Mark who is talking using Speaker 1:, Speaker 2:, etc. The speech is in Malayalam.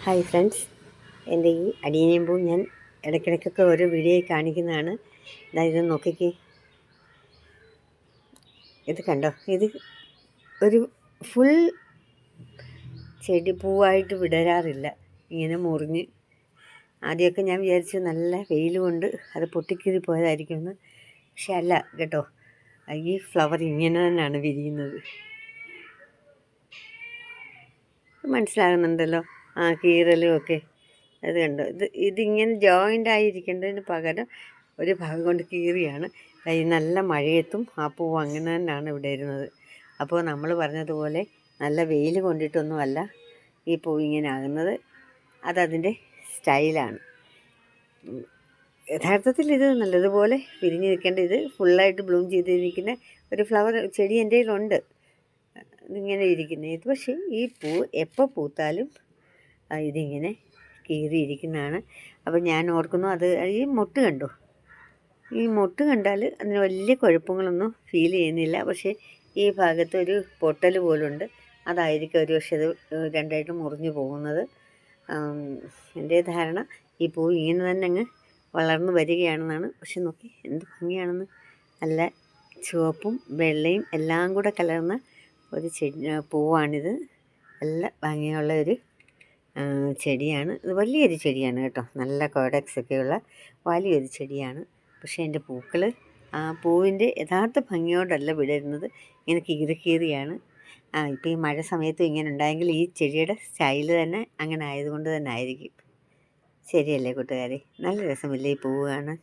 Speaker 1: ഹായ് ഫ്രണ്ട്സ്, എൻ്റെ ഈ അടിയനിയും പൂ ഞാൻ ഇടയ്ക്കിടയ്ക്കൊക്കെ ഓരോ വീഡിയോയിൽ കാണിക്കുന്നതാണ്. ഇത് നോക്കിക്കേ, ഇത് കണ്ടോ, ഇത് ഒരു ഫുൾ ചെടി പൂവായിട്ട് വിടരാറില്ല, ഇങ്ങനെ മുറിഞ്ഞ്. ആദ്യമൊക്കെ ഞാൻ വിചാരിച്ചു നല്ല വെയിൽ കൊണ്ട് അത് പൊട്ടിക്കീറി പോയതായിരിക്കുമെന്ന്. പക്ഷെ അല്ല കേട്ടോ, ഈ ഫ്ലവർ ഇങ്ങനെ തന്നെയാണ് വിരിയുന്നത്. മനസ്സിലാകുന്നുണ്ടല്ലോ കീറലും ഒക്കെ. അത് കണ്ടോ, ഇതിങ്ങനെ ജോയിൻ്റ് ആയിരിക്കേണ്ടതിന് പകരം ഒരു ഭാഗം കൊണ്ട് കീറിയാണ്. ഈ നല്ല മഴയത്തും ആ പൂവ് അങ്ങനെ തന്നെയാണ് ഇവിടെ ഇരുന്നത്. അപ്പോൾ നമ്മൾ പറഞ്ഞതുപോലെ നല്ല വെയിൽ കൊണ്ടിട്ടൊന്നുമല്ല ഈ പൂവ് ഇങ്ങനെ ആകുന്നത്, അതതിൻ്റെ സ്റ്റൈലാണ്. യഥാർത്ഥത്തിൽ ഇത് നല്ലതുപോലെ വിരിഞ്ഞ് നിൽക്കേണ്ട, ഇത് ഫുള്ളായിട്ട് ബ്ലൂം ചെയ്തിരിക്കുന്ന ഒരു ഫ്ലവർ ചെടി എൻ്റെ കയ്യിലുണ്ട്, ഇതിങ്ങനെ ഇരിക്കുന്നത്. ഇത് പക്ഷേ ഈ പൂ എപ്പോൾ പൂത്താലും ഇതിങ്ങനെ കീറിയിരിക്കുന്നതാണ്. അപ്പോൾ ഞാൻ ഓർക്കുന്നു, അത് ഈ മൊട്ട് കണ്ടോ, ഈ മൊട്ട് കണ്ടാൽ അതിന് വലിയ കുഴപ്പങ്ങളൊന്നും ഫീൽ ചെയ്യുന്നില്ല. പക്ഷേ ഈ ഭാഗത്ത് ഒരു പൊട്ടൽ പോലുണ്ട്, അതായിരിക്കും ഒരു പക്ഷേ അത് രണ്ടായിട്ട് മുറിഞ്ഞു പോകുന്നത്. എൻ്റെ ധാരണ ഈ പൂ ഇങ്ങനെ തന്നെ അങ്ങ് വളർന്നു വരികയാണെന്നാണ്. പക്ഷെ നോക്കി എന്ത് ഭംഗിയാണെന്ന്, നല്ല ചുവപ്പും വെള്ളയും എല്ലാം കൂടെ കലർന്ന ഒരു പൂവാണിത്. നല്ല ഭംഗിയുള്ള ഒരു ചെടിയാണ്. ഇത് വലിയൊരു ചെടിയാണ് കേട്ടോ, നല്ല കോഡക്സൊക്കെയുള്ള വലിയൊരു ചെടിയാണ്. പക്ഷേ എൻ്റെ പൂക്കൾ ആ പൂവിൻ്റെ യഥാർത്ഥ ഭംഗിയോടല്ല വിടരുന്നത്, ഇങ്ങനെ കീറിയാണ്. ഇപ്പോൾ ഈ മഴ സമയത്തും ഇങ്ങനെ ഉണ്ടായെങ്കിൽ ഈ ചെടിയുടെ സ്റ്റൈല് തന്നെ അങ്ങനെ ആയതുകൊണ്ട് തന്നെ ആയിരിക്കും. ശരിയല്ലേ കൂട്ടുകാരെ? നല്ല രസമില്ലേ ഈ പൂവ് കാണാൻ?